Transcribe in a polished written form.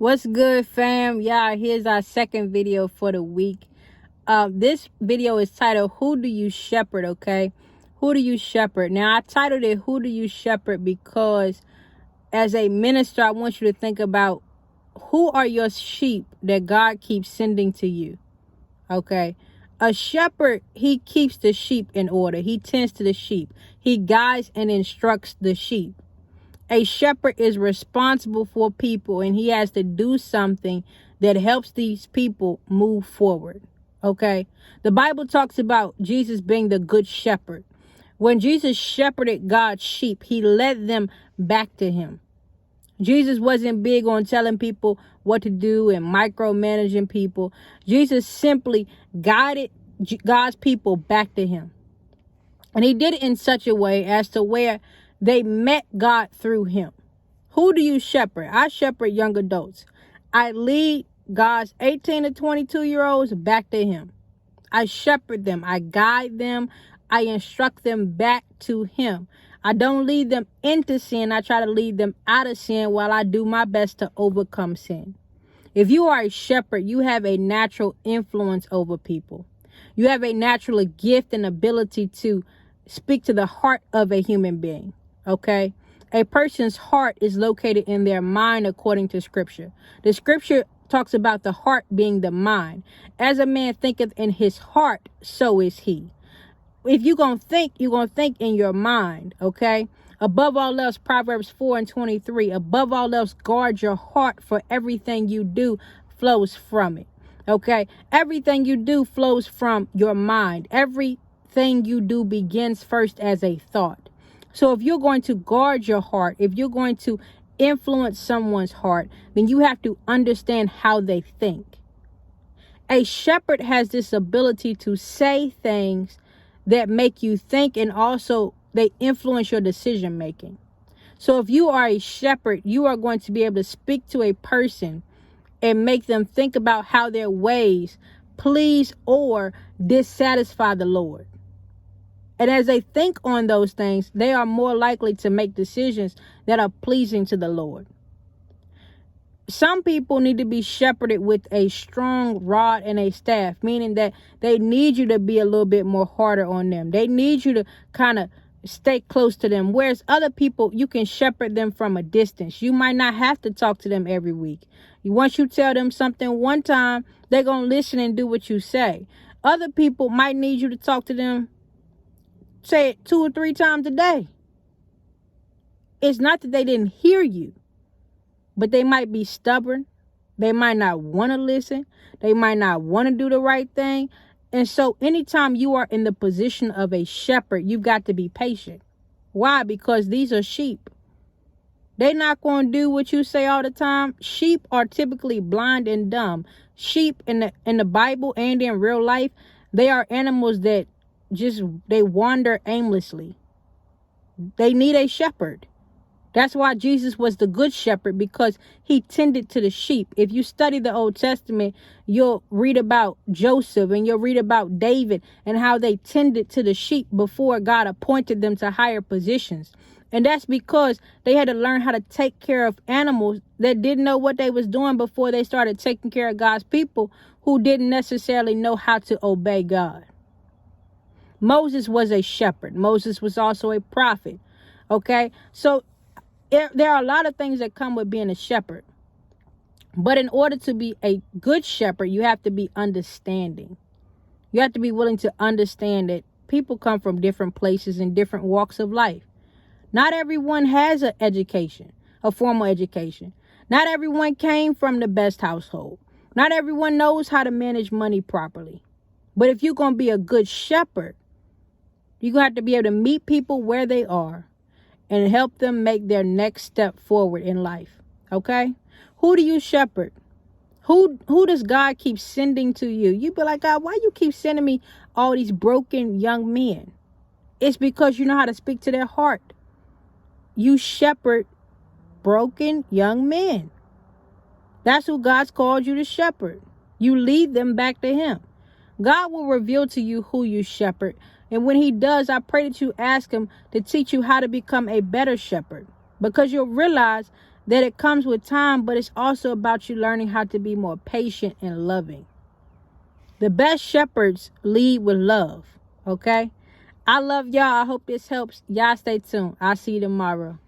What's good, fam? Yeah, here's our second video for the week. This video is titled, Who Do You Shepherd? Okay, who do you shepherd? Now, I titled it, Who Do You Shepherd? Because as a minister, I want you to think about who are your sheep that God keeps sending to you. Okay, a shepherd, he keeps the sheep in order. He tends to the sheep. He guides and instructs the sheep. A shepherd is responsible for people, and he has to do something that helps these people move forward. Okay. The Bible talks about Jesus being the good shepherd. When Jesus shepherded God's sheep, he led them back to him. Jesus wasn't big on telling people what to do and micromanaging people. Jesus simply guided God's people back to him. And he did it in such a way as to where they met God through him. Who do you shepherd? I shepherd young adults. I lead God's 18 to 22-year-olds back to him. I shepherd them. I guide them. I instruct them back to him. I don't lead them into sin. I try to lead them out of sin while I do my best to overcome sin. If you are a shepherd, you have a natural influence over people. You have a natural gift and ability to speak to the heart of a human being. Okay? A person's heart is located in their mind according to scripture. The scripture talks about the heart being the mind. As a man thinketh in his heart, so is he. If you're going to think, you're going to think in your mind. Okay? Above all else, Proverbs 4:23, above all else, guard your heart, for everything you do flows from it. Okay? Everything you do flows from your mind. Everything you do begins first as a thought. So if you're going to guard your heart, if you're going to influence someone's heart, then you have to understand how they think. A shepherd has this ability to say things that make you think, and also they influence your decision making. So if you are a shepherd, you are going to be able to speak to a person and make them think about how their ways please or dissatisfy the Lord. And as they think on those things, they are more likely to make decisions that are pleasing to the Lord. Some people need to be shepherded with a strong rod and a staff, meaning that they need you to be a little bit more harder on them. They need you to kind of stay close to them. Whereas other people, you can shepherd them from a distance. You might not have to talk to them every week. Once you tell them something one time, they're going to listen and do what you say. Other people might need you to talk to them, say it 2 or 3 times a day. It's not that they didn't hear you, but they might be stubborn. They might not want to listen. They might not want to do the right thing. And so anytime you are in the position of a shepherd, you've got to be patient. Why? Because these are sheep. They're not going to do what you say all the time. Sheep are typically blind and dumb. Sheep in the Bible and in real life, they are animals that they wander aimlessly. They need a shepherd. That's why Jesus was the good shepherd, because he tended to the sheep. If you study the Old Testament, you'll read about Joseph and you'll read about David and how they tended to the sheep before God appointed them to higher positions. And that's because they had to learn how to take care of animals that didn't know what they was doing before they started taking care of God's people who didn't necessarily know how to obey God. Moses was a shepherd. Moses was also a prophet. Okay, so there are a lot of things that come with being a shepherd. But in order to be a good shepherd, you have to be understanding. You have to be willing to understand that people come from different places and different walks of life. Not everyone has an education, a formal education. Not everyone came from the best household. Not everyone knows how to manage money properly. But if you're going to be a good shepherd, you're going to have to be able to meet people where they are and help them make their next step forward in life. Okay? Who do you shepherd? Who does God keep sending to you? You be like, God, why you keep sending me all these broken young men? It's because you know how to speak to their heart. You shepherd broken young men. That's who God's called you to shepherd. You lead them back to him. God will reveal to you who you shepherd. And when he does, I pray that you ask him to teach you how to become a better shepherd. Because you'll realize that it comes with time, but it's also about you learning how to be more patient and loving. The best shepherds lead with love, okay? I love y'all. I hope this helps. Y'all stay tuned. I'll see you tomorrow.